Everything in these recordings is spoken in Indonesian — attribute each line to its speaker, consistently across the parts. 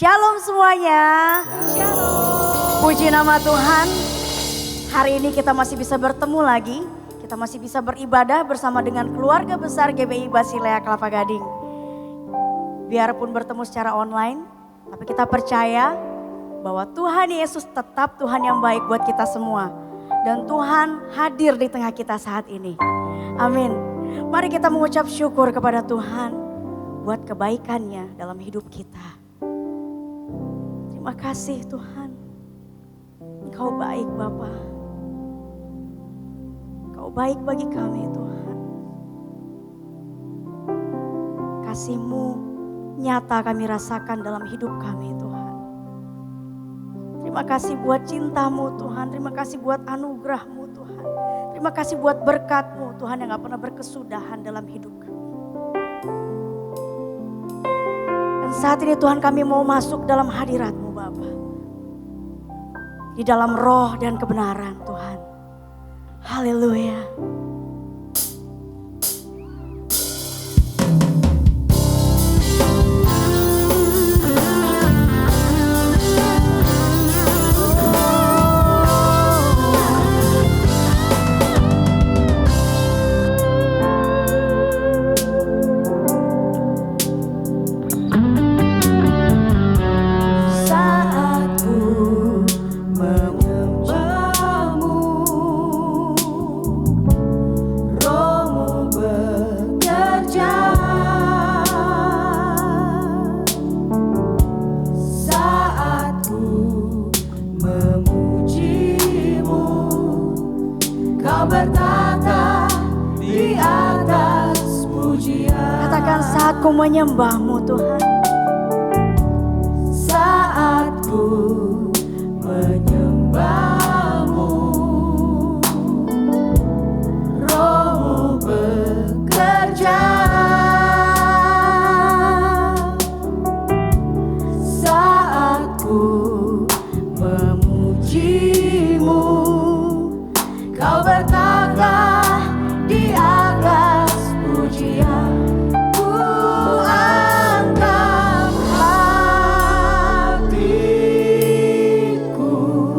Speaker 1: Shalom semuanya. Shalom. Puji nama Tuhan. Hari ini kita masih bisa bertemu lagi. Kita masih bisa beribadah bersama dengan keluarga besar GBI Basilea Kelapa Gading. Biarpun bertemu secara online, tapi kita percaya bahwa Tuhan Yesus tetap Tuhan yang baik buat kita semua. Dan Tuhan hadir di tengah kita saat ini. Amin. Mari kita mengucap syukur kepada Tuhan buat kebaikannya dalam hidup kita. Terima kasih Tuhan. Engkau baik Bapa. Engkau baik bagi kami Tuhan. Kasih-Mu nyata kami rasakan dalam hidup kami Tuhan. Terima kasih buat cinta-Mu Tuhan. Terima kasih buat anugerah-Mu Tuhan. Terima kasih buat berkat-Mu Tuhan yang gak pernah berkesudahan dalam hidup kami. Dan saat ini Tuhan kami mau masuk dalam hadirat-Mu Bapa. Di dalam roh dan kebenaran Tuhan. Haleluya. Ku menyembah-Mu Tuhan.
Speaker 2: Saat ku menyembah-Mu, Roh-Mu bekerja. Saat ku memuji-Mu, Kau bertata di atas pujian. Hatiku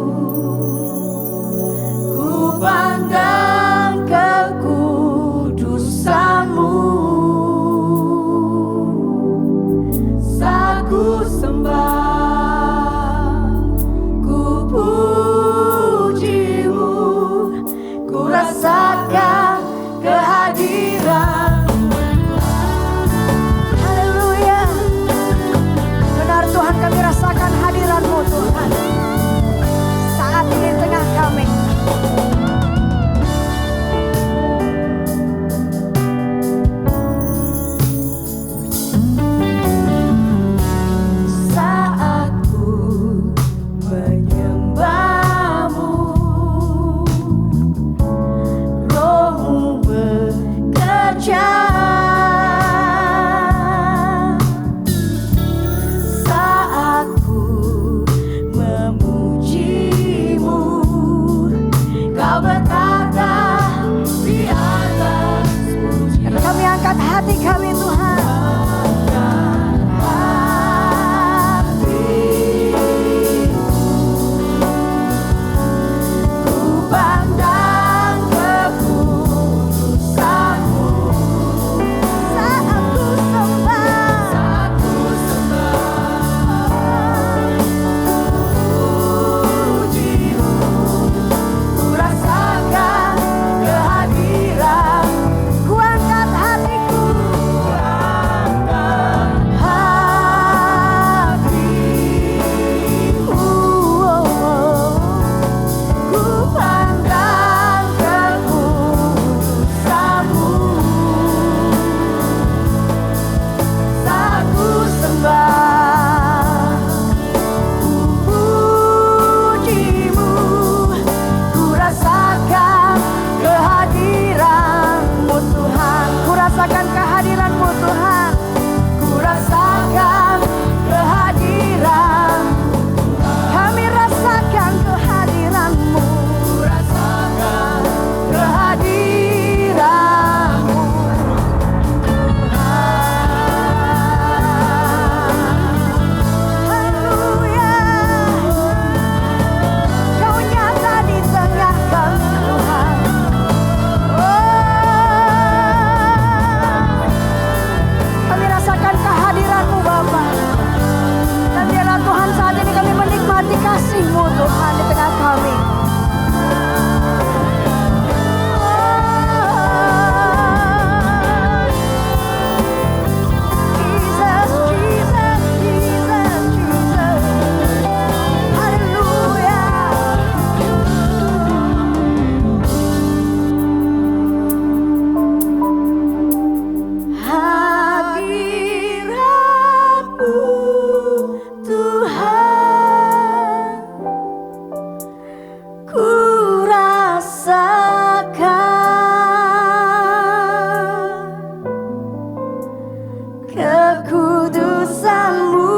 Speaker 1: kekudusan-Mu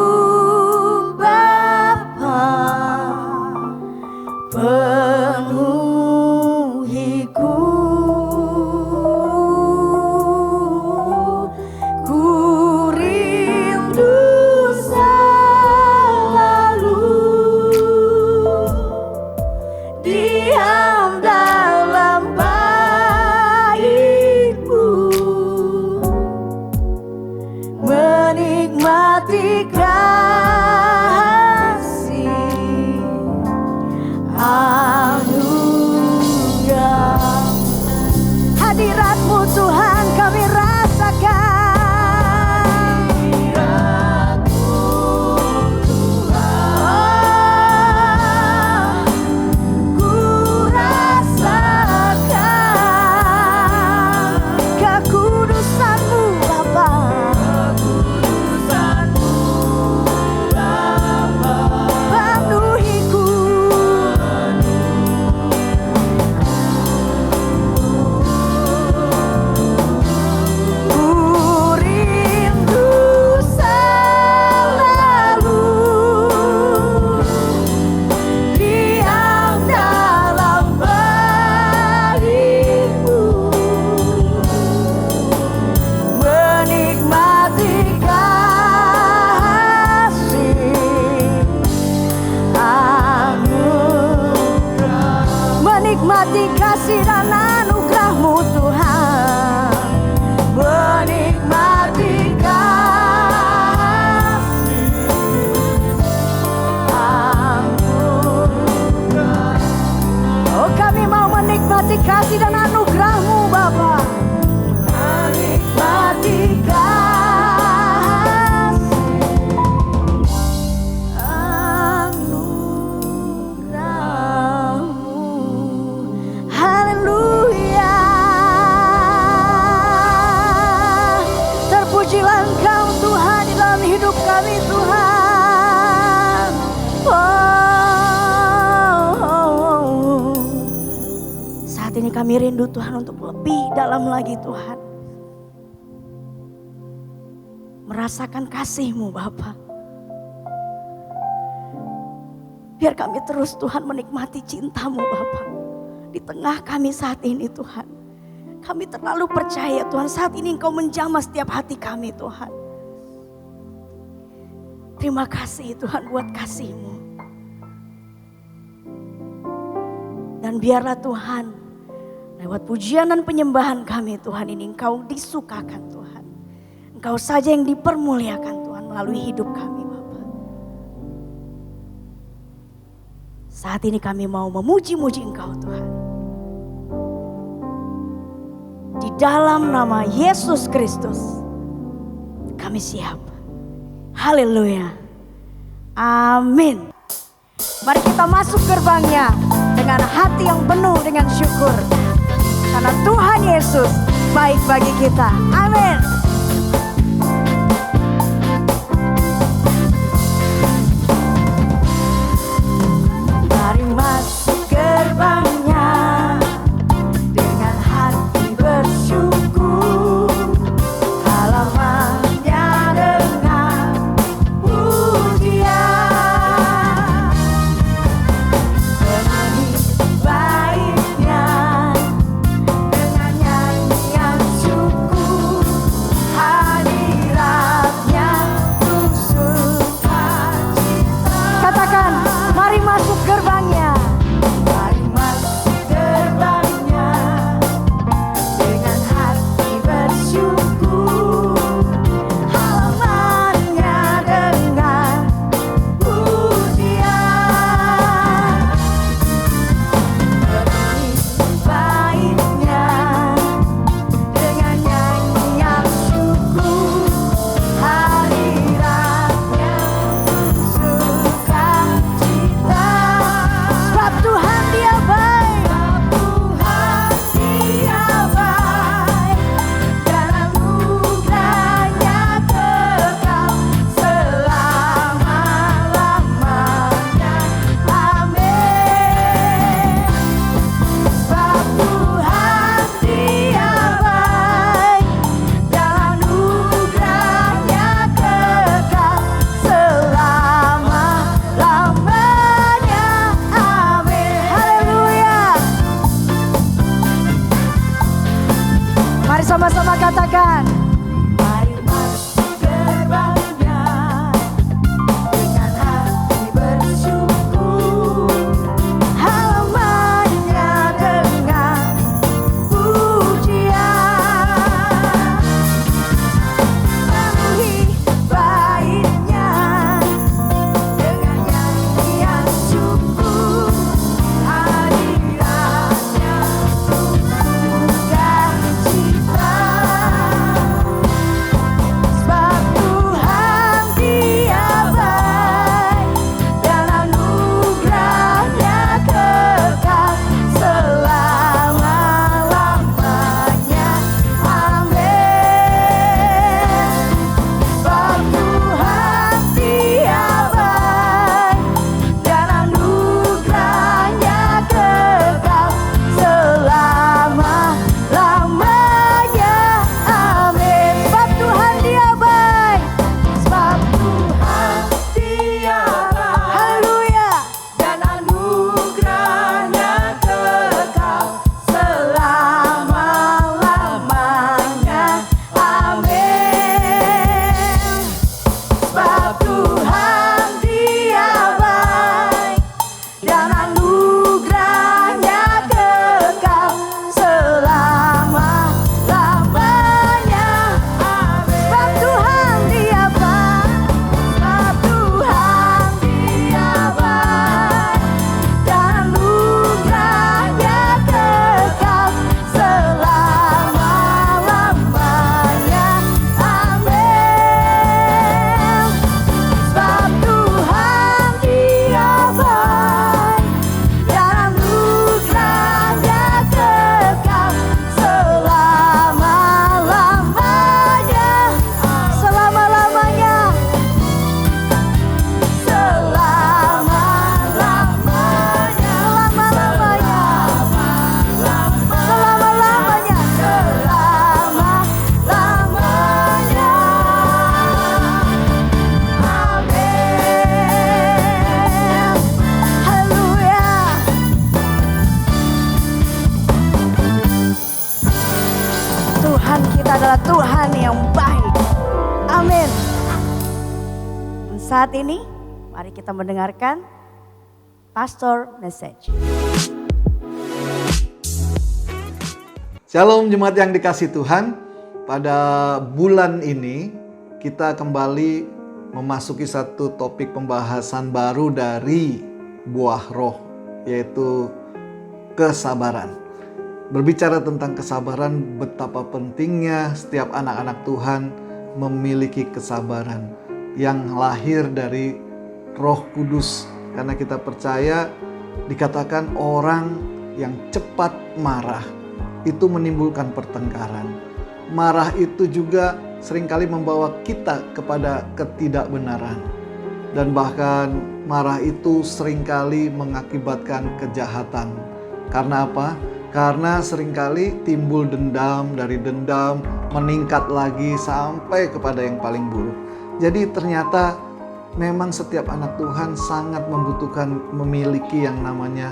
Speaker 1: Bapa, penuhiku. Ku rindu selalu diam dalam bait-Mu, menikmati kasih anugerah. Hadirat-Mu Tuhan kami rasakan. Hadirat-Mu Tuhan, ku rasakan kekudusan-Mu Bapa. Penuhiku. Ku rindu selalu diam dalam bait-Mu, menikmati kasih anugerah, menikmati kasih dan anugerah-Mu Tuhan, menikmati kasih anugerah. Oh, kami mau menikmati kasih dan anugerah-Mu Bapa, menikmati kasih anugerah-Mu. Haleluya. Terpujilah Engkau Tuhan di dalam hidup kami Tuhan. Saat ini kami rindu Tuhan untuk lebih dalam lagi Tuhan, merasakan kasih-Mu Bapa. Biar kami terus Tuhan menikmati cinta-Mu Bapa di tengah kami saat ini Tuhan. Kami terlalu percaya Tuhan, saat ini Engkau menjamah setiap hati kami Tuhan. Terima kasih Tuhan buat kasih-Mu. Dan biarlah Tuhan, lewat pujian dan penyembahan kami Tuhan ini Engkau disukakan Tuhan. Engkau saja yang dipermuliakan Tuhan melalui hidup kami Bapa. Saat ini kami mau memuji-muji Engkau Tuhan. Di dalam nama Yesus Kristus kami siap. Haleluya. Amin. Mari kita masuk gerbangnya dengan hati yang penuh dengan syukur. Karena Tuhan Yesus baik bagi kita. Amin. Mari masuk gerbangnya dengan hati bersyukur. Halamannya dengan pujian. Penuhi baitnya dengan nyanyian syukur. Tuhan yang baik. Amin. Saat ini mari kita mendengarkan Pastor Message.
Speaker 3: Shalom jemaat yang dikasih Tuhan. Pada bulan ini kita kembali memasuki satu topik pembahasan baru dari buah roh, yaitu kesabaran. Berbicara tentang kesabaran, betapa pentingnya setiap anak-anak Tuhan memiliki kesabaran yang lahir dari Roh Kudus. Karena kita percaya, dikatakan orang yang cepat marah itu menimbulkan pertengkaran. Marah itu juga seringkali membawa kita kepada ketidakbenaran. Dan bahkan marah itu seringkali mengakibatkan kejahatan. Karena apa? Karena seringkali timbul dendam, dari dendam meningkat lagi sampai kepada yang paling buruk. Jadi ternyata memang setiap anak Tuhan sangat membutuhkan memiliki yang namanya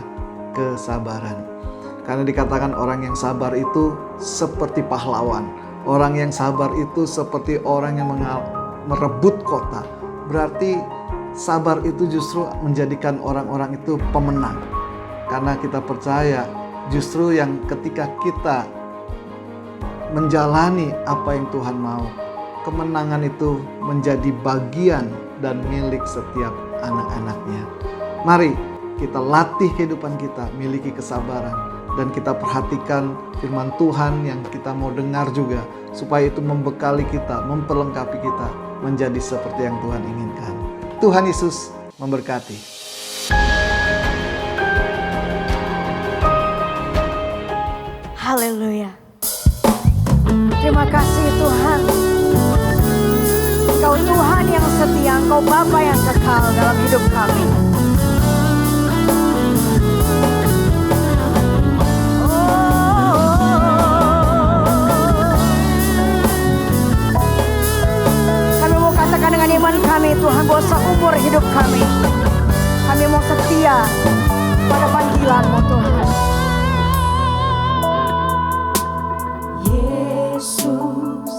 Speaker 3: kesabaran. Karena dikatakan orang yang sabar itu seperti pahlawan. Orang yang sabar itu seperti orang yang merebut kota. Berarti sabar itu justru menjadikan orang-orang itu pemenang. Karena kita percaya justru yang ketika kita menjalani apa yang Tuhan mau, kemenangan itu menjadi bagian dan milik setiap anak-anaknya. Mari kita latih kehidupan kita, miliki kesabaran. Dan kita perhatikan firman Tuhan yang kita mau dengar juga, supaya itu membekali kita, memperlengkapi kita menjadi seperti yang Tuhan inginkan. Tuhan Yesus memberkati.
Speaker 1: Haleluya. Terima kasih Tuhan. Engkau Tuhan yang setia, Engkau Bapa yang kekal dalam hidup kami. Dengan iman kami Tuhan, bahwa seumur hidup kami mau setia pada panggilan-Mu Tuhan.
Speaker 2: Yesus,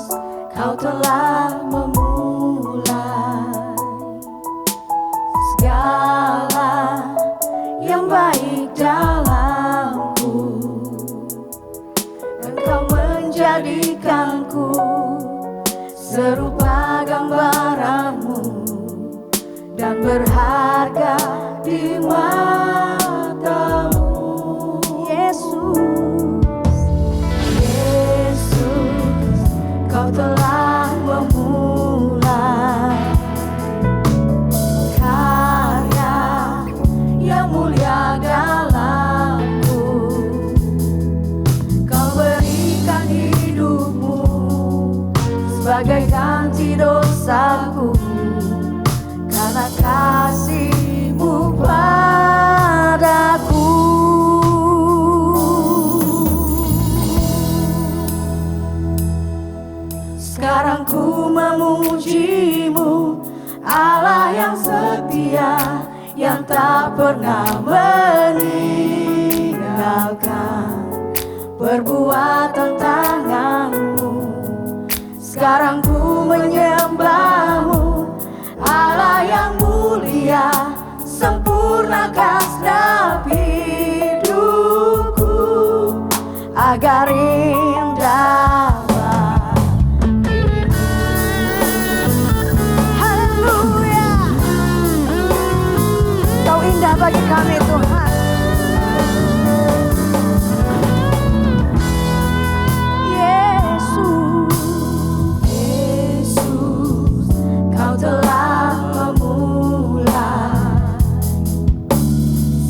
Speaker 2: Kau telah memulai segala yang baik dalamku. Engkau menjadikanku serupa gambaran-Mu dan berharga di mata-Mu. Yesus, Yesus, Kau telah memulai karya yang mulia dalamku. Kau berikan hidup-Mu sebagai ganti dosaku, karena kasih-Mu padaku. Sekarang ku memuji-Mu, Allah yang setia, yang tak pernah meninggalkan perbuatan tangan-Mu. Sekarang ku menyembah-Mu, Allah yang mulia, sempurnakan segenap hidupku agar indah bagimu. Haleluya, Kau indah bagi kami Tuhan. Telah memulai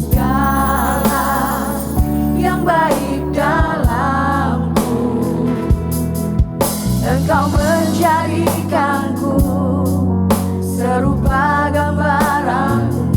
Speaker 2: segala yang baik dalamku. Engkau menjadikanku serupa gambaran-Mu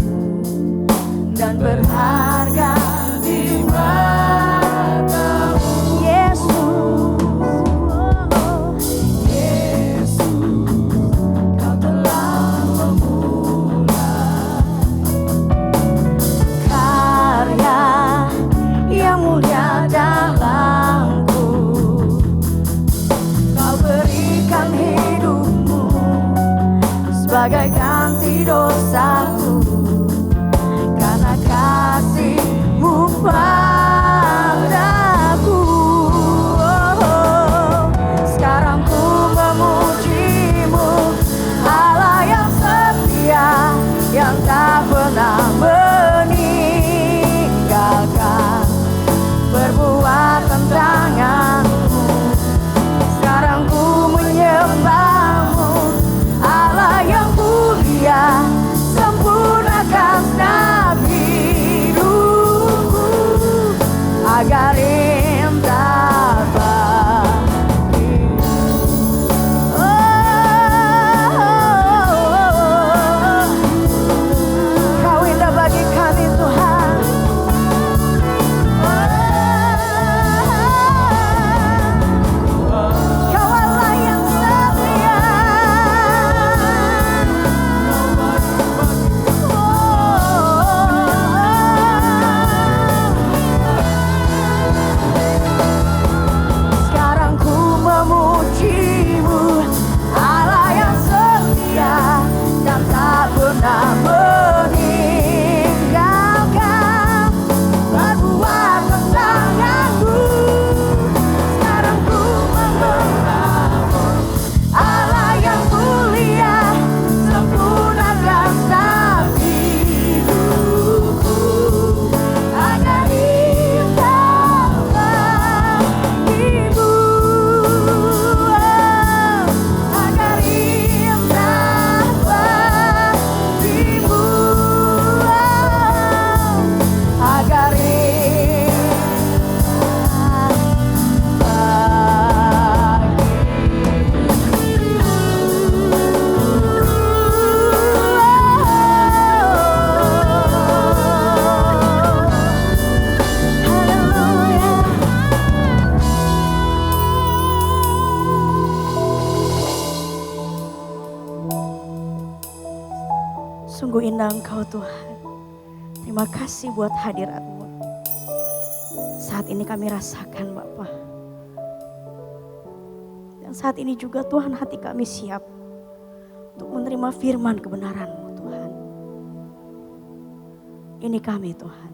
Speaker 2: sebagai ganti dosaku, karena kasih-Mu padaku. Sekarang ku memuji-Mu, Allah yang setia, yang tak pernah meninggalkan perbuatan tangan-Mu. Sekarang ku menyembah-Mu, Allah yang mulia, sempurnakan setiap hidupku agar indah bagimu. Kau indah bagi kami Tuhan. Kau Allah yang setia. Sekarang ku memuji-Mu, Allah yang setia, dan tak pernah meninggalkan perbuatan tangan-Mu. Sekarang ku menyembah-Mu, Allah yang mulia, sempurnakan setiap hidupku agar indah bagimu, agar indah bagimu, agar
Speaker 1: Sungguh indah Engkau Tuhan. Terima kasih buat hadirat-Mu. Saat ini kami rasakan Bapa. Dan saat ini juga Tuhan, hati kami siap untuk menerima firman kebenaran-Mu Tuhan. Ini kami Tuhan.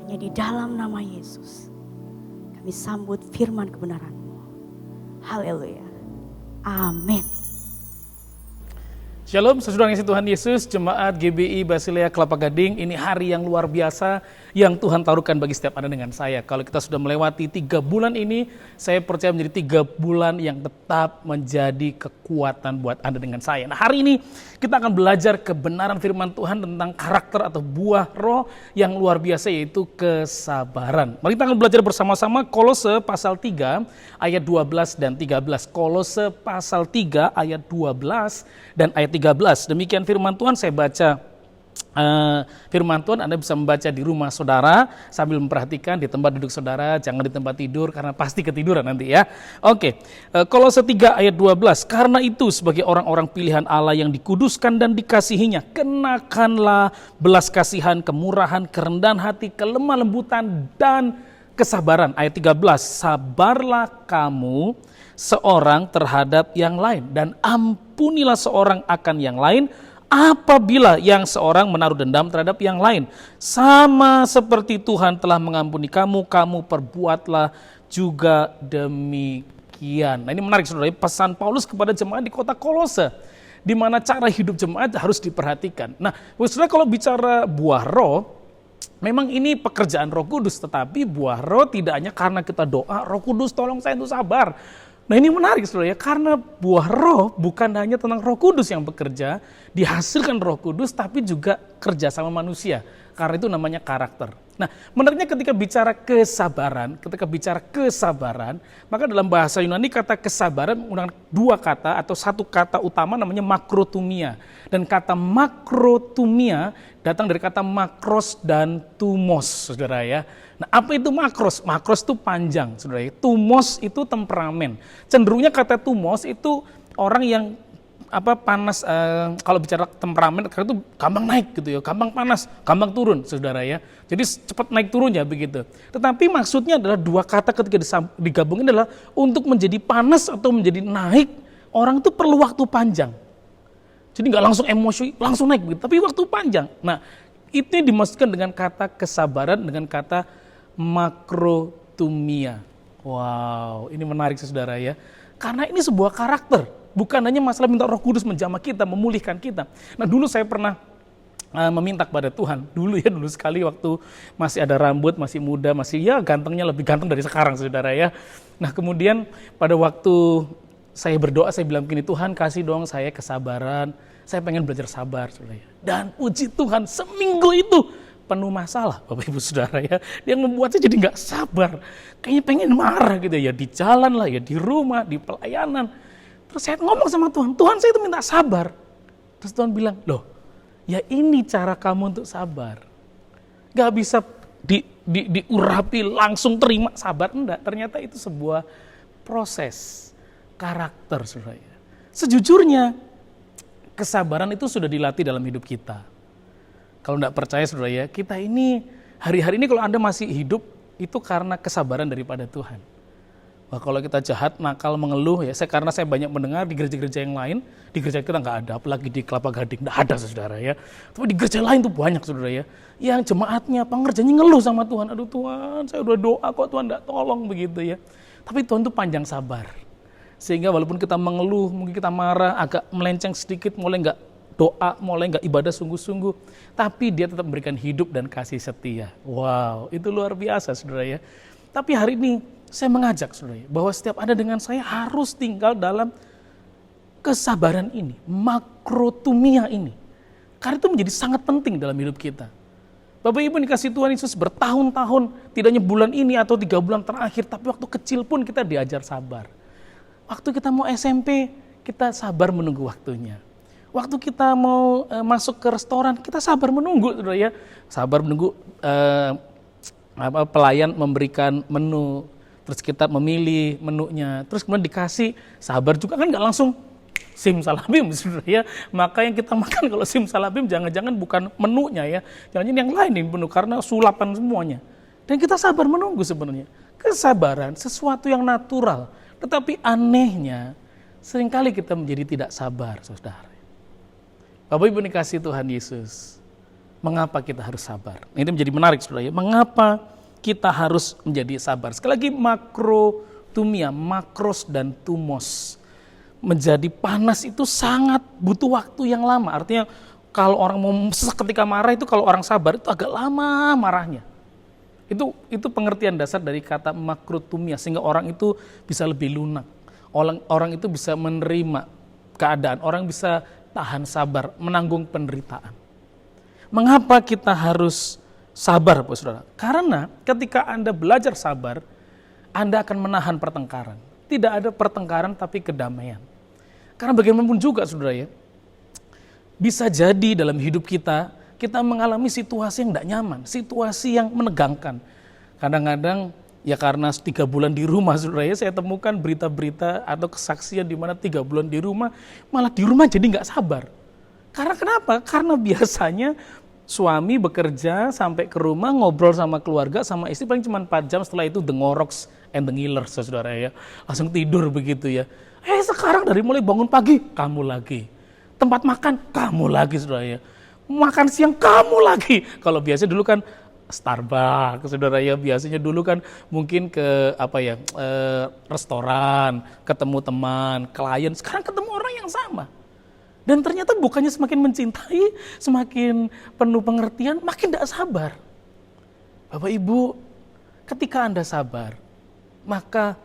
Speaker 1: Hanya di dalam nama Yesus kami sambut firman kebenaran-Mu. Haleluya. Amin.
Speaker 4: Shalom, sesudah ngisi Tuhan Yesus, Jemaat GBI Basilea Kelapa Gading. Ini hari yang luar biasa yang Tuhan taruhkan bagi setiap Anda dengan saya. Kalau kita sudah melewati 3 bulan ini, saya percaya menjadi 3 bulan yang tetap menjadi kekuatan buat Anda dengan saya. Nah, hari ini kita akan belajar kebenaran firman Tuhan tentang karakter atau buah roh yang luar biasa, yaitu kesabaran. Mari kita akan belajar bersama-sama Kolose pasal 3 ayat 12 dan 13. Kolose pasal 3 ayat 12 dan ayat 13. Demikian firman Tuhan, saya baca firman Tuhan. Anda bisa membaca di rumah saudara sambil memperhatikan di tempat duduk saudara, jangan di tempat tidur karena pasti ketiduran nanti ya. Oke, Kolose 3 ayat 12. Karena itu sebagai orang-orang pilihan Allah yang dikuduskan dan dikasihinya, kenakanlah belas kasihan, kemurahan, kerendahan hati, kelemah lembutan dan kesabaran. Ayat 13, sabarlah kamu seorang terhadap yang lain dan ampunilah seorang akan yang lain apabila yang seorang menaruh dendam terhadap yang lain. Sama seperti Tuhan telah mengampuni kamu, kamu perbuatlah juga demikian. Nah, ini menarik saudara, pesan Paulus kepada jemaat di kota Kolose, di mana cara hidup jemaat harus diperhatikan. Nah, saudara, kalau bicara buah roh, memang ini pekerjaan Roh Kudus, tetapi buah roh tidak hanya karena kita doa, Roh Kudus tolong saya untuk sabar. Nah, ini menarik saudara ya, karena buah roh bukan hanya tentang Roh Kudus yang bekerja, dihasilkan Roh Kudus, tapi juga kerja sama manusia. Karena itu namanya karakter. Nah, menariknya ketika bicara kesabaran, maka dalam bahasa Yunani kata kesabaran menggunakan 2 kata atau 1 kata utama namanya makrotumia. Dan kata makrotumia datang dari kata makros dan tumos, saudara ya. Nah, apa itu makros? Makros itu panjang, saudara ya. Tumos itu temperamen. Cenderungnya kata tumos itu orang yang panas, kalau bicara temperamen karena itu gampang naik gitu ya, gampang panas, gampang turun, saudara ya. Jadi cepat naik turunnya begitu. Tetapi maksudnya adalah 2 kata ketika digabungin adalah untuk menjadi panas atau menjadi naik, orang itu perlu waktu panjang. Jadi nggak langsung emosi, langsung naik begitu, tapi waktu panjang. Nah, itu dimaksudkan dengan kata kesabaran, dengan kata makrotumia. Wow, ini menarik saudara ya. Karena ini sebuah karakter, bukan hanya masalah minta Roh Kudus menjamah kita, memulihkan kita. Nah, dulu saya pernah meminta kepada Tuhan, dulu sekali waktu masih ada rambut, masih muda, masih ya gantengnya lebih ganteng dari sekarang saudara ya. Nah, kemudian pada waktu saya berdoa, saya bilang begini, Tuhan kasih dong saya kesabaran, saya pengen belajar sabar saudara ya. Dan puji Tuhan, seminggu itu penuh masalah Bapak Ibu Saudara ya, yang membuat saya jadi nggak sabar, kayaknya pengen marah gitu ya, di jalan lah ya, di rumah, di pelayanan. Terus saya ngomong sama Tuhan, Tuhan saya itu minta sabar. Terus Tuhan bilang, loh ya ini cara kamu untuk sabar, nggak bisa diurapi langsung terima sabar, enggak, ternyata itu sebuah proses karakter saudara ya. Sejujurnya kesabaran itu sudah dilatih dalam hidup kita. Kalau enggak percaya saudara ya, kita ini hari-hari ini kalau Anda masih hidup itu karena kesabaran daripada Tuhan. Wah, kalau kita jahat, nakal, mengeluh ya, karena saya banyak mendengar di gereja-gereja yang lain, di gereja kita nggak ada, apalagi di Kelapa Gading nggak ada saudara ya. Tapi di gereja lain tuh banyak saudara ya, yang jemaatnya, pengerjanya ngeluh sama Tuhan. Aduh Tuhan, saya udah doa kok Tuhan nggak tolong begitu ya. Tapi Tuhan tuh panjang sabar. Sehingga walaupun kita mengeluh, mungkin kita marah, agak melenceng sedikit, mulai nggak doa, mulai nggak ibadah sungguh-sungguh, tapi dia tetap memberikan hidup dan kasih setia. Wow, itu luar biasa saudara ya. Tapi hari ini saya mengajak saudara ya, bahwa setiap Anda dengan saya harus tinggal dalam kesabaran ini, makrotumia ini. Karena itu menjadi sangat penting dalam hidup kita. Bapak Ibu dikasih Tuhan Yesus bertahun-tahun, tidak hanya bulan ini atau 3 bulan terakhir, tapi waktu kecil pun kita diajar sabar. Waktu kita mau SMP, kita sabar menunggu waktunya. Waktu kita mau masuk ke restoran, kita sabar menunggu, saudara ya. Sabar menunggu pelayan memberikan menu, terus kita memilih menunya, terus kemudian dikasih, sabar juga kan nggak langsung simsalabim, saudara ya. Maka yang kita makan kalau simsalabim jangan-jangan bukan menunya ya, jangan-jangan yang lain nih menu karena sulapan semuanya. Dan kita sabar menunggu sebenarnya. Kesabaran sesuatu yang natural, tetapi anehnya seringkali kita menjadi tidak sabar, saudara. Bapak Ibu dikasih Tuhan Yesus, mengapa kita harus sabar? Ini menjadi menarik saudara ya, mengapa kita harus menjadi sabar? Sekali lagi makrotumia, makros dan tumos. Menjadi panas itu sangat butuh waktu yang lama, artinya kalau orang mau seketika marah itu, kalau orang sabar itu agak lama marahnya. Itu pengertian dasar dari kata makrotumia, sehingga orang itu bisa lebih lunak. Orang itu bisa menerima keadaan, orang bisa tahan sabar, menanggung penderitaan. Mengapa kita harus sabar, Bapak Saudara? Karena ketika Anda belajar sabar, Anda akan menahan pertengkaran. Tidak ada pertengkaran tapi kedamaian. Karena bagaimanapun juga, Saudara ya, bisa jadi dalam hidup kita mengalami situasi yang tidak nyaman, situasi yang menegangkan. Kadang-kadang ya karena 3 bulan di rumah, saudara ya, saya temukan berita-berita atau kesaksian di mana 3 bulan di rumah, malah di rumah jadi nggak sabar. Karena kenapa? Karena biasanya suami bekerja sampai ke rumah, ngobrol sama keluarga, sama istri paling cuma 4 jam, setelah itu the ngoroks and the ngillers, saudara ya. Langsung tidur begitu ya. Sekarang dari mulai bangun pagi, kamu lagi. Tempat makan, kamu lagi, saudara ya. Makan siang, kamu lagi. Kalau biasa dulu kan Starbucks, saudara ya, biasanya dulu kan mungkin ke restoran, ketemu teman, klien, sekarang ketemu orang yang sama. Dan ternyata bukannya semakin mencintai, semakin penuh pengertian, makin tidak sabar. Bapak Ibu, ketika Anda sabar, maka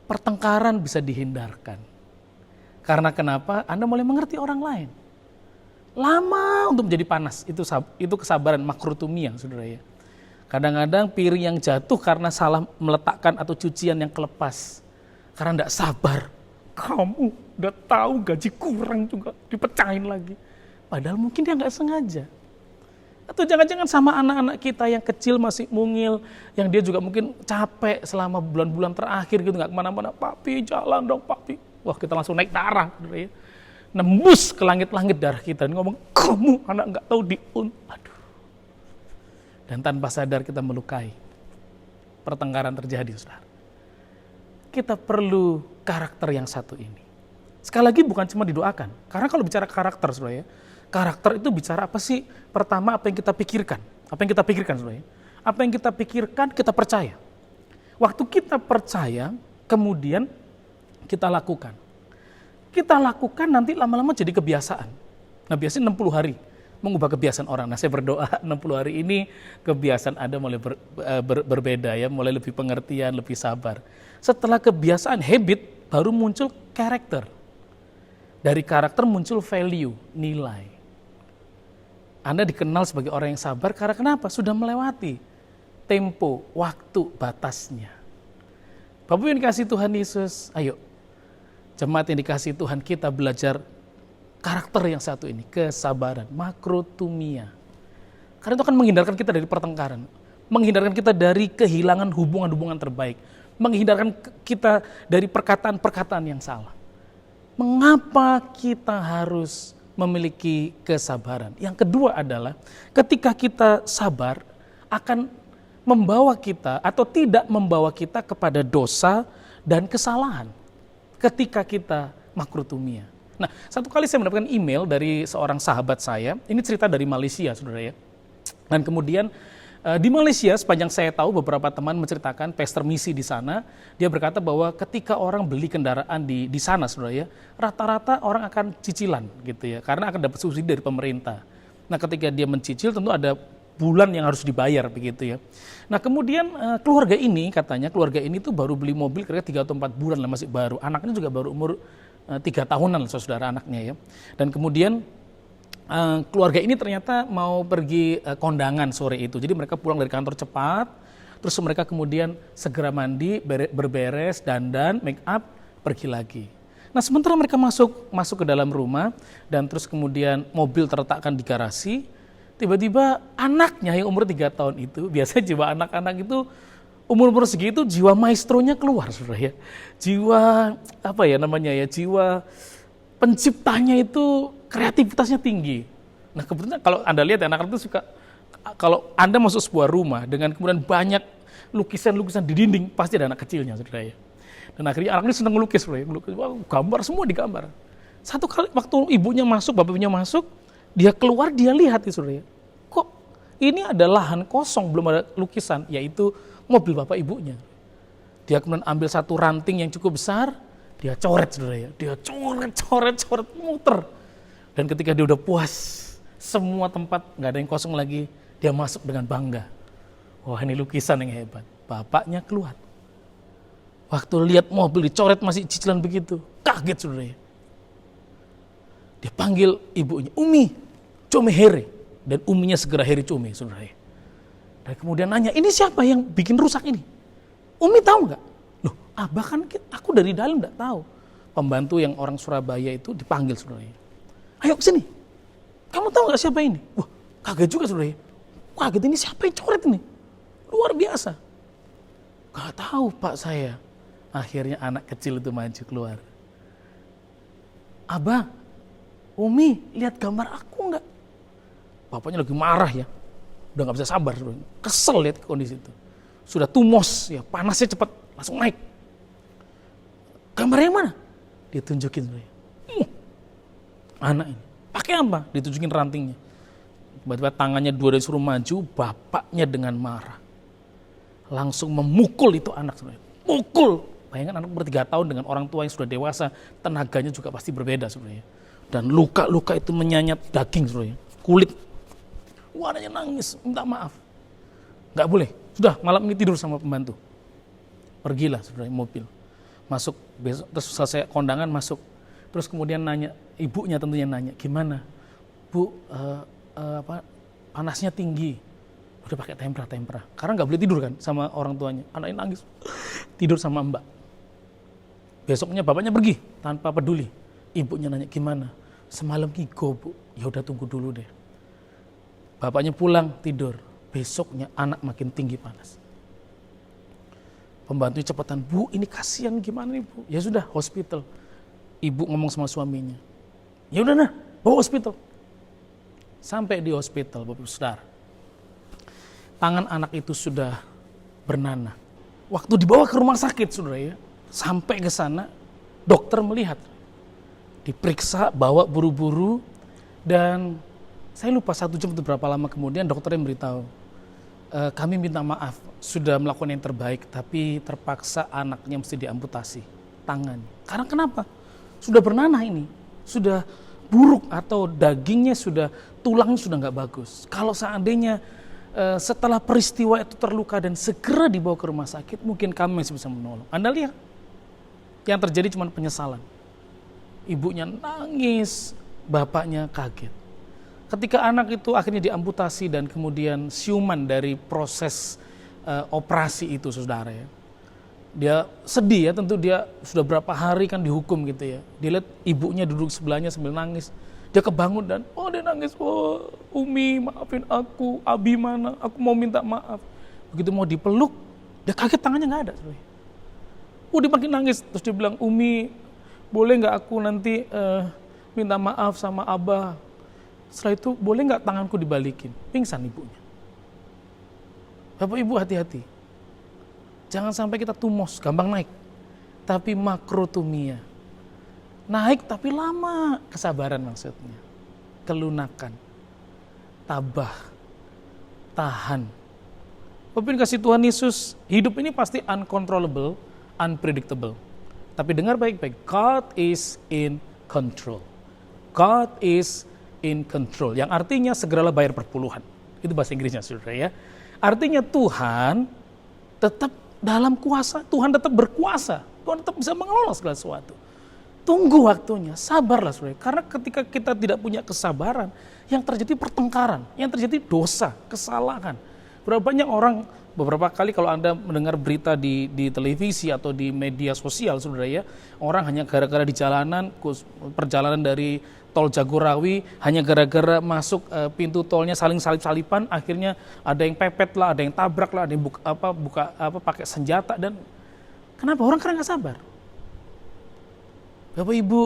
Speaker 4: pertengkaran bisa dihindarkan. Karena kenapa? Anda mulai mengerti orang lain. Lama untuk menjadi panas, itu kesabaran makrotumia, saudara ya. Kadang-kadang piring yang jatuh karena salah meletakkan atau cucian yang kelepas. Karena tidak sabar. Kamu udah tahu gaji kurang juga dipecahin lagi. Padahal mungkin dia nggak sengaja. Atau jangan-jangan sama anak-anak kita yang kecil masih mungil, yang dia juga mungkin capek selama bulan-bulan terakhir gitu, nggak kemana-mana. Papi jalan dong papi. Wah, kita langsung naik darah. Ya. Nembus ke langit-langit darah kita. Ngomong, kamu anak nggak tahu aduh. Dan tanpa sadar kita melukai. Pertengkaran terjadi, saudara. Kita perlu karakter yang satu ini. Sekali lagi bukan cuma didoakan. Karena kalau bicara karakter, saudara ya, karakter itu bicara apa sih? Pertama apa yang kita pikirkan. Apa yang kita pikirkan, saudara ya? Apa yang kita pikirkan, kita percaya. Waktu kita percaya, kemudian kita lakukan. Kita lakukan nanti lama-lama jadi kebiasaan. Nah biasanya 60 hari mengubah kebiasaan orang. Nah saya berdoa 60 hari ini kebiasaan Anda mulai berbeda ya, mulai lebih pengertian, lebih sabar. Setelah kebiasaan, habit, baru muncul karakter. Dari karakter muncul value, nilai. Anda dikenal sebagai orang yang sabar karena kenapa? Sudah melewati tempo, waktu, batasnya. Bapak yang dikasih Tuhan Yesus, ayo jemaat yang dikasih Tuhan, kita belajar karakter yang satu ini, kesabaran, makrotumia. Karena itu akan menghindarkan kita dari pertengkaran, menghindarkan kita dari kehilangan hubungan-hubungan terbaik, menghindarkan kita dari perkataan-perkataan yang salah. Mengapa kita harus memiliki kesabaran? Yang kedua adalah ketika kita sabar akan membawa kita atau tidak membawa kita kepada dosa dan kesalahan ketika kita makrotumia. Nah, satu kali saya mendapatkan email dari seorang sahabat saya, ini cerita dari Malaysia, saudara ya. Dan kemudian di Malaysia, sepanjang saya tahu beberapa teman menceritakan pastor misi di sana, dia berkata bahwa ketika orang beli kendaraan di sana, saudara ya, rata-rata orang akan cicilan gitu ya, karena akan dapat subsidi dari pemerintah. Nah, ketika dia mencicil tentu ada bulan yang harus dibayar begitu ya. Nah kemudian keluarga ini katanya, keluarga ini tuh baru beli mobil kira-kira 3 atau 4 bulan lah, masih baru. Anaknya juga baru umur 3 tahunan lah saudara anaknya ya. Dan kemudian keluarga ini ternyata mau pergi kondangan sore itu. Jadi mereka pulang dari kantor cepat, terus mereka kemudian segera mandi, berberes, dandan, make up, pergi lagi. Nah sementara mereka masuk ke dalam rumah dan terus kemudian mobil terletakkan di garasi. Tiba-tiba anaknya yang umur 3 tahun itu, biasanya jiwa anak-anak itu umur segitu jiwa maestronya keluar, saudara ya. Jiwa apa ya namanya ya, jiwa penciptanya itu kreativitasnya tinggi. Nah kebetulan kalau Anda lihat anak-anak itu suka, kalau Anda masuk sebuah rumah dengan kemudian banyak lukisan-lukisan di dinding, pasti ada anak kecilnya, saudara ya. Dan akhirnya anak ini senang ngelukis, saudara ya. Wah, gambar semua digambar. Satu kali waktu ibunya masuk, bapaknya masuk, dia keluar, dia lihat itu, saudara. Kok ini ada lahan kosong, belum ada lukisan, yaitu mobil bapak ibunya. Dia kemudian ambil satu ranting yang cukup besar, dia coret, saudara ya. Dia coret, muter. Dan ketika dia udah puas, semua tempat nggak ada yang kosong lagi, dia masuk dengan bangga. Wah ini lukisan yang hebat. Bapaknya keluar. Waktu lihat mobil dicoret masih cicilan begitu, kaget, saudara ya. Dia panggil ibunya, Umi, Come here. Dan uminya segera heri Come, saudara ya. Dan kemudian nanya, ini siapa yang bikin rusak ini? Umi tahu nggak? Loh, abah kan aku dari dalam nggak tahu. Pembantu yang orang Surabaya itu dipanggil, saudara ya. Ayo kesini. Kamu tahu nggak siapa ini? Wah, kaget juga, saudara ya. Kaget, ini siapa yang coret ini? Luar biasa. Nggak tahu pak saya. Akhirnya anak kecil itu maju keluar. Abah, Umi, lihat gambar aku nggak? Bapaknya lagi marah ya, udah nggak bisa sabar, kesel lihat kondisi itu. Sudah tumos ya, panasnya cepat, langsung naik. Gambar yang mana? Ditunjukin, anak ini. Pakai apa? Ditunjukin rantingnya. Tiba-tiba tangannya dua disuruh maju, bapaknya dengan marah langsung memukul itu anak, mukul. Bayangkan anak ber 3 tahun dengan orang tua yang sudah dewasa, tenaganya juga pasti berbeda sebenarnya. Dan luka-luka itu menyanyat daging sebenarnya, kulit. Wah, anaknya nangis, minta maaf. Nggak boleh, sudah malam ini tidur sama pembantu. Pergilah sebenarnya mobil. Masuk, besok terus selesai kondangan masuk. Terus kemudian nanya, ibunya tentunya nanya, gimana? Bu, panasnya tinggi. Udah pakai tempera. Karena nggak boleh tidur kan sama orang tuanya. Anaknya nangis, tidur sama mbak. Besoknya bapaknya pergi tanpa peduli. Ibunya nanya gimana? Semalam ngigo bu. Ya udah tunggu dulu deh. Bapaknya pulang tidur. Besoknya anak makin tinggi panas. Pembantunya cepetan, bu ini kasihan gimana nih bu? Ya sudah hospital. Ibu ngomong sama suaminya. Ya udah nah, bawa hospital. Sampai di hospital, Bapak Saudara. Tangan anak itu sudah bernanah. Waktu dibawa ke rumah sakit, saudara ya. Sampai ke sana, dokter melihat diperiksa, bawa buru-buru, dan saya lupa 1 jam atau berapa lama kemudian dokternya memberitahu, kami minta maaf, sudah melakukan yang terbaik, tapi terpaksa anaknya mesti diamputasi tangannya. Karena kenapa? Sudah bernanah ini, sudah buruk atau dagingnya sudah, tulangnya sudah nggak bagus. Kalau seandainya setelah peristiwa itu terluka dan segera dibawa ke rumah sakit, mungkin kami masih bisa menolong. Anda lihat, yang terjadi cuma penyesalan. Ibunya nangis, bapaknya kaget. Ketika anak itu akhirnya diamputasi dan kemudian siuman dari proses operasi itu, saudara ya. Dia sedih ya, tentu dia sudah berapa hari kan dihukum gitu ya. Dia lihat ibunya duduk sebelahnya sambil nangis. Dia kebangun dan dia nangis, Umi maafin aku, Abi mana, aku mau minta maaf. Begitu mau dipeluk, dia kaget tangannya nggak ada. Dia makin nangis, terus dia bilang, Umi boleh nggak aku nanti minta maaf sama Abah. Setelah itu boleh nggak tanganku dibalikin? Pingsan ibunya. Bapak Ibu hati-hati. Jangan sampai kita tumos, gampang naik. Tapi makrotumia. Naik tapi lama, kesabaran maksudnya. Kelunakan. Tabah. Tahan. Bapak kasih Tuhan Yesus, hidup ini pasti uncontrollable, unpredictable. Tapi dengar baik-baik, God is in control. God is in control. Yang artinya segeralah bayar perpuluhan. Itu bahasa Inggrisnya, saudara ya. Artinya Tuhan tetap dalam kuasa, Tuhan tetap berkuasa. Tuhan tetap bisa mengelola segala sesuatu. Tunggu waktunya, sabarlah saudara. Karena ketika kita tidak punya kesabaran, yang terjadi pertengkaran, yang terjadi dosa, kesalahan. Berapa banyak orang, beberapa kali kalau Anda mendengar berita di televisi atau di media sosial, saudara ya, orang hanya gara-gara di jalanan, perjalanan dari tol Jagorawi, hanya gara-gara masuk pintu tolnya saling salip-salipan, akhirnya ada yang pepet lah, ada yang tabrak lah, ada yang buka pakai senjata, dan kenapa? Orang karena nggak sabar. Bapak Ibu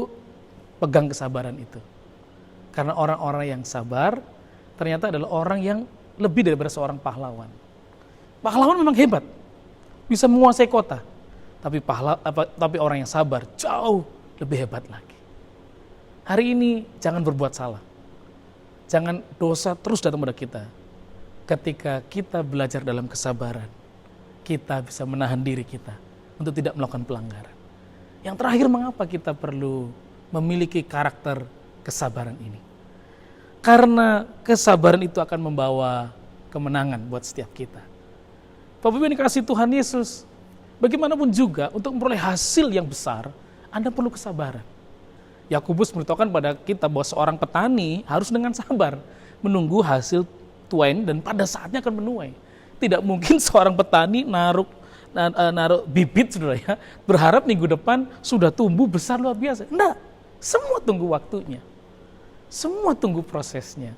Speaker 4: pegang kesabaran itu, karena orang-orang yang sabar ternyata adalah orang yang lebih daripada seorang pahlawan. Pahlawan memang hebat, bisa menguasai kota, tapi orang yang sabar jauh lebih hebat lagi. Hari ini jangan berbuat salah, jangan dosa terus datang pada kita. Ketika kita belajar dalam kesabaran, kita bisa menahan diri kita untuk tidak melakukan pelanggaran. Yang terakhir, mengapa kita perlu memiliki karakter kesabaran ini? Karena kesabaran itu akan membawa kemenangan buat setiap kita. Bapak Ibu yang dikasihi Tuhan Yesus, bagaimanapun juga untuk memperoleh hasil yang besar, Anda perlu kesabaran. Yakobus memberitahukan pada kita bahwa seorang petani harus dengan sabar menunggu hasil tuai dan pada saatnya akan menuai. Tidak mungkin seorang petani naruh bibit, saudara ya, berharap minggu depan sudah tumbuh besar luar biasa. Enggak, semua tunggu waktunya. Semua tunggu prosesnya.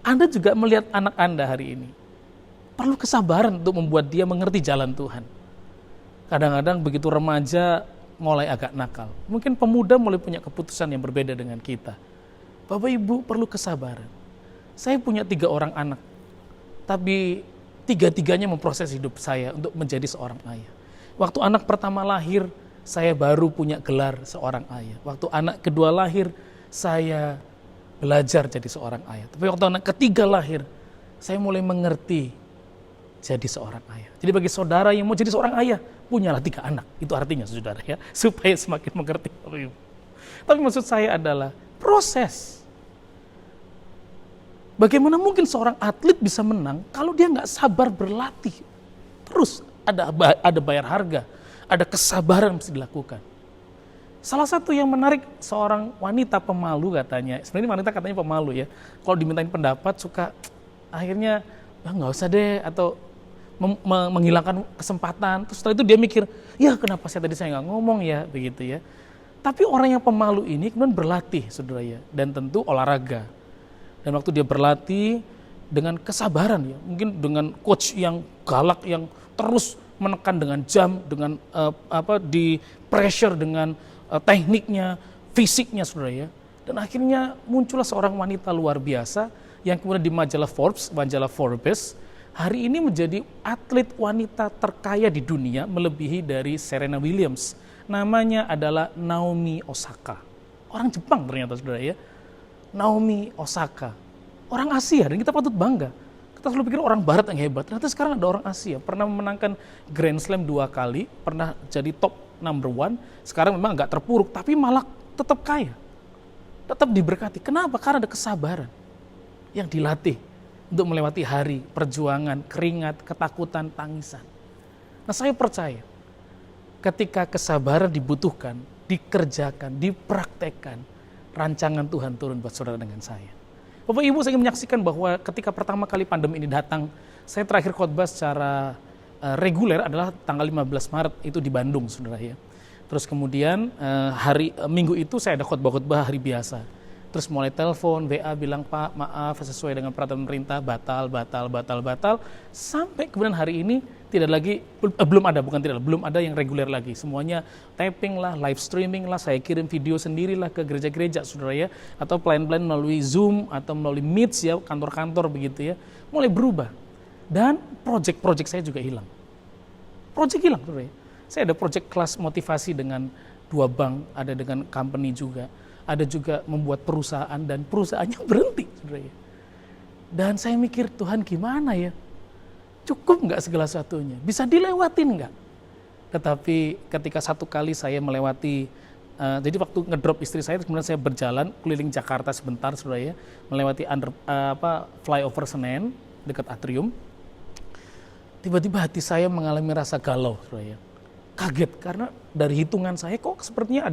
Speaker 4: Anda juga melihat anak Anda hari ini. Perlu kesabaran untuk membuat dia mengerti jalan Tuhan. Kadang-kadang begitu remaja mulai agak nakal. Mungkin pemuda mulai punya keputusan yang berbeda dengan kita. Bapak Ibu perlu kesabaran. Saya punya 3 orang anak. Tapi 3-tiganya memproses hidup saya untuk menjadi seorang ayah. Waktu anak pertama lahir, saya baru punya gelar seorang ayah. Waktu anak kedua lahir, saya belajar jadi seorang ayah. Tapi waktu anak ketiga lahir, saya mulai mengerti jadi seorang ayah. Jadi bagi saudara yang mau jadi seorang ayah, punyalah 3 anak. Itu artinya saudara ya, supaya semakin mengerti. Tapi maksud saya adalah proses. Bagaimana mungkin seorang atlet bisa menang kalau dia nggak sabar berlatih? Terus ada bayar harga, ada kesabaran yang mesti dilakukan. Salah satu yang menarik, seorang wanita pemalu katanya. Sebenarnya wanita katanya pemalu ya. Kalau dimintain pendapat suka akhirnya nggak usah deh, atau menghilangkan kesempatan. Terus setelah itu dia mikir, ya kenapa saya nggak ngomong ya, begitu ya. Tapi orang yang pemalu ini kemudian berlatih, saudara ya, dan tentu olahraga. Dan waktu dia berlatih dengan kesabaran ya, mungkin dengan coach yang galak, yang terus menekan dengan jam, dengan di pressure dengan tekniknya, fisiknya, saudara ya. Dan akhirnya muncullah seorang wanita luar biasa yang kemudian di majalah Forbes, hari ini menjadi atlet wanita terkaya di dunia, melebihi dari Serena Williams. Namanya adalah Naomi Osaka. Orang Jepang ternyata saudara ya. Naomi Osaka. Orang Asia dan kita patut bangga. Kita selalu pikir orang barat yang hebat, ternyata sekarang ada orang Asia. Pernah memenangkan Grand Slam 2 kali, pernah jadi top number 1, sekarang memang agak terpuruk, tapi malah tetap kaya. Tetap diberkati. Kenapa? Karena ada kesabaran yang dilatih untuk melewati hari, perjuangan, keringat, ketakutan, tangisan. Nah saya percaya, ketika kesabaran dibutuhkan, dikerjakan, dipraktekkan, rancangan Tuhan turun buat saudara dengan saya. Bapak Ibu, saya ingin menyaksikan bahwa ketika pertama kali pandemi ini datang, saya terakhir khotbah secara reguler adalah tanggal 15 Maret itu di Bandung, saudara ya. Terus kemudian minggu itu saya ada khotbah-khotbah hari biasa. Terus mulai telepon, WA bilang, Pak maaf sesuai dengan peraturan pemerintah, batal. Sampai kemudian hari ini belum ada yang reguler lagi. Semuanya taping lah, live streaming lah, saya kirim video sendiri lah ke gereja-gereja saudara ya. Atau plan-plan melalui Zoom atau melalui Meet ya, kantor-kantor begitu ya. Mulai berubah. Dan project saya juga hilang. Project hilang saudara ya. Saya ada project kelas motivasi dengan 2 bank, ada dengan company juga. Ada juga membuat perusahaan dan perusahaannya berhenti saudara ya. Dan saya mikir, Tuhan gimana ya? Cukup nggak segala sesuatunya? Bisa dilewatin nggak? Tetapi ketika satu kali saya melewati, jadi waktu ngedrop istri saya, kemudian saya berjalan keliling Jakarta sebentar saudara ya, melewati flyover Senen dekat atrium. Tiba-tiba hati saya mengalami rasa galau saudara ya. Kaget karena dari hitungan saya kok sepertinya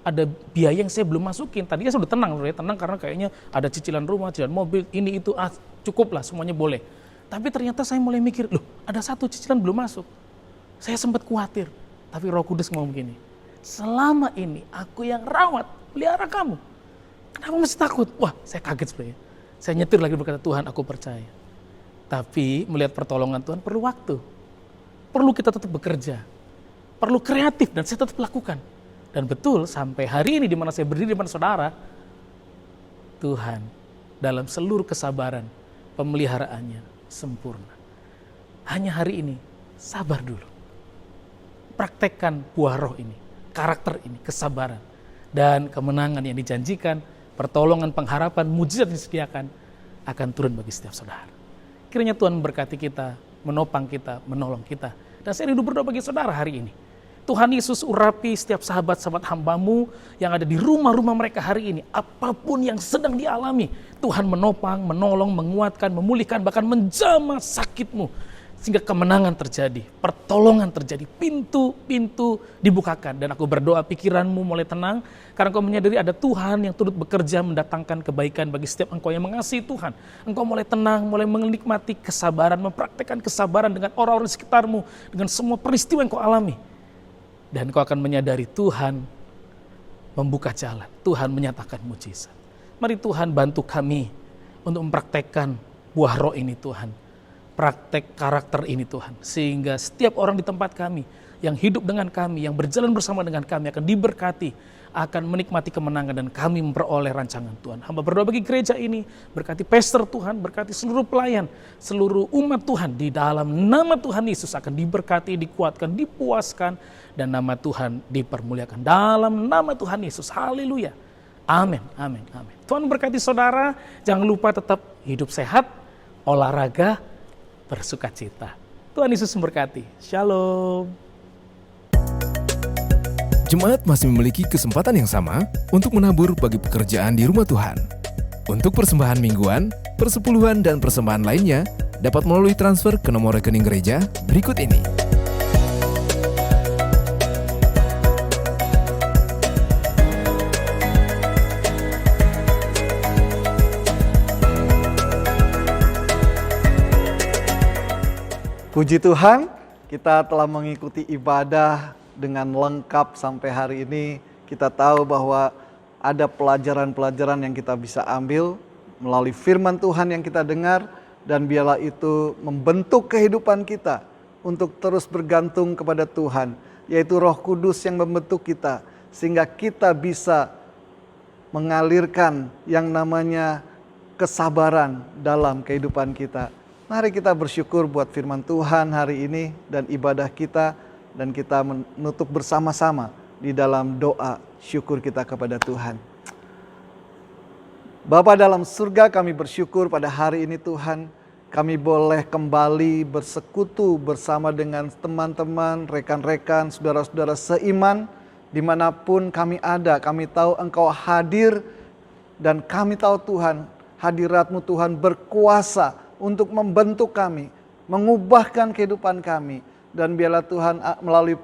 Speaker 4: ada biaya yang saya belum masukin. Tadinya saya sudah tenang karena kayaknya ada cicilan rumah, cicilan mobil, ini itu, cukup lah semuanya boleh. Tapi ternyata saya mulai mikir, loh ada satu cicilan belum masuk. Saya sempat khawatir, tapi Roh Kudus ngomong begini, selama ini aku yang rawat, pelihara kamu. Kenapa masih takut? Wah saya kaget sebenarnya. Saya nyetir lagi berkata, Tuhan aku percaya. Tapi melihat pertolongan Tuhan perlu waktu. Perlu kita tetap bekerja. Perlu kreatif dan saya tetap lakukan. Dan betul sampai hari ini di mana saya berdiri di depan saudara, Tuhan dalam seluruh kesabaran pemeliharaannya sempurna. Hanya hari ini sabar dulu. Praktekkan buah roh ini, karakter ini, kesabaran dan kemenangan yang dijanjikan, pertolongan, pengharapan, mujizat yang disediakan akan turun bagi setiap saudara. Kiranya Tuhan memberkati kita, menopang kita, menolong kita. Dan saya rindu berdoa bagi saudara hari ini. Tuhan Yesus urapi setiap sahabat-sahabat hamba-Mu yang ada di rumah-rumah mereka hari ini. Apapun yang sedang dialami, Tuhan menopang, menolong, menguatkan, memulihkan, bahkan menjamah sakit-Mu. Sehingga kemenangan terjadi, pertolongan terjadi, pintu-pintu dibukakan. Dan aku berdoa pikiran-Mu mulai tenang, karena Engkau menyadari ada Tuhan yang turut bekerja mendatangkan kebaikan bagi setiap engkau yang mengasihi Tuhan. Engkau mulai tenang, mulai menikmati kesabaran, mempraktekkan kesabaran dengan orang-orang di sekitar-Mu, dengan semua peristiwa yang kau alami. Dan kau akan menyadari Tuhan membuka jalan, Tuhan menyatakan mujizat. Mari Tuhan bantu kami untuk mempraktekkan buah roh ini Tuhan. Praktek karakter ini Tuhan. Sehingga setiap orang di tempat kami, yang hidup dengan kami, yang berjalan bersama dengan kami akan diberkati, akan menikmati kemenangan dan kami memperoleh rancangan Tuhan. Hamba berdoa bagi gereja ini, berkati pastor Tuhan, berkati seluruh pelayan, seluruh umat Tuhan di dalam nama Tuhan Yesus akan diberkati, dikuatkan, dipuaskan, dan nama Tuhan dipermuliakan dalam nama Tuhan Yesus. Haleluya. Amin, amin, amin. Tuhan berkati saudara, jangan lupa tetap hidup sehat, olahraga, bersukacita. Tuhan Yesus memberkati. Shalom.
Speaker 5: Jemaat masih memiliki kesempatan yang sama untuk menabur bagi pekerjaan di rumah Tuhan. Untuk persembahan mingguan, persepuluhan, dan persembahan lainnya dapat melalui transfer ke nomor rekening gereja berikut ini.
Speaker 3: Puji Tuhan, kita telah mengikuti ibadah dengan lengkap sampai hari ini. Kita tahu bahwa ada pelajaran-pelajaran yang kita bisa ambil melalui firman Tuhan yang kita dengar, dan biarlah itu membentuk kehidupan kita untuk terus bergantung kepada Tuhan, yaitu Roh Kudus yang membentuk kita sehingga kita bisa mengalirkan yang namanya kesabaran dalam kehidupan kita. Mari kita bersyukur buat firman Tuhan hari ini dan ibadah kita, dan kita menutup bersama-sama di dalam doa syukur kita kepada Tuhan. Bapa dalam surga, kami bersyukur pada hari ini Tuhan, kami boleh kembali bersekutu bersama dengan teman-teman, rekan-rekan, saudara-saudara seiman, dimanapun kami ada. Kami tahu Engkau hadir dan kami tahu Tuhan, hadirat-Mu Tuhan berkuasa untuk membentuk kami, mengubahkan kehidupan kami. Dan biarlah Tuhan melalui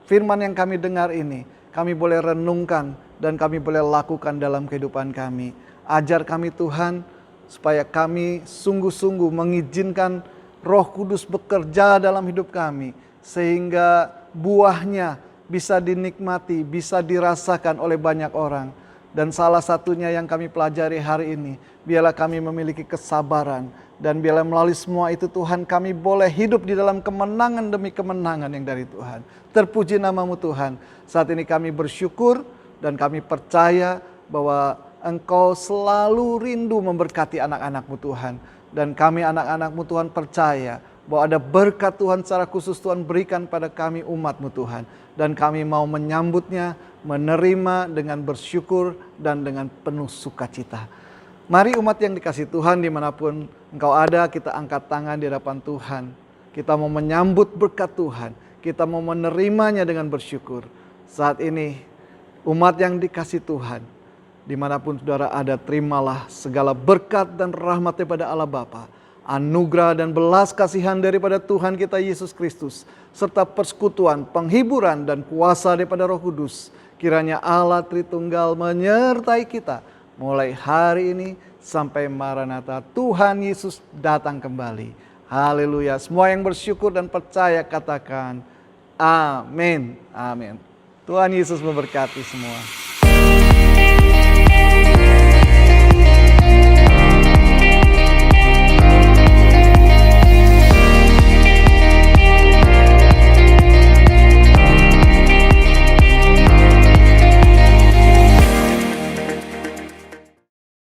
Speaker 3: firman yang kami dengar ini, kami boleh renungkan dan kami boleh lakukan dalam kehidupan kami. Ajar kami Tuhan, supaya kami sungguh-sungguh mengizinkan Roh Kudus bekerja dalam hidup kami. Sehingga buahnya bisa dinikmati, bisa dirasakan oleh banyak orang. Dan salah satunya yang kami pelajari hari ini, biarlah kami memiliki kesabaran. Dan biarlah melalui semua itu Tuhan, kami boleh hidup di dalam kemenangan demi kemenangan yang dari Tuhan. Terpuji nama-Mu Tuhan. Saat ini kami bersyukur dan kami percaya bahwa Engkau selalu rindu memberkati anak-anak-Mu Tuhan. Dan kami anak-anak-Mu Tuhan percaya bahwa ada berkat Tuhan secara khusus Tuhan berikan pada kami umat-Mu Tuhan. Dan kami mau menyambutnya, menerima dengan bersyukur dan dengan penuh sukacita. Mari umat yang dikasihi Tuhan dimanapun engkau ada, kita angkat tangan di hadapan Tuhan. Kita mau menyambut berkat Tuhan. Kita mau menerimanya dengan bersyukur. Saat ini umat yang dikasihi Tuhan, dimanapun saudara ada, terimalah segala berkat dan rahmat daripada Allah Bapa, anugerah dan belas kasihan daripada Tuhan kita Yesus Kristus, serta persekutuan, penghiburan dan kuasa daripada Roh Kudus. Kiranya Allah Tritunggal menyertai kita mulai hari ini sampai Maranatha Tuhan Yesus datang kembali. Haleluya. Semua yang bersyukur dan percaya katakan amin. Amin. Tuhan Yesus memberkati semua.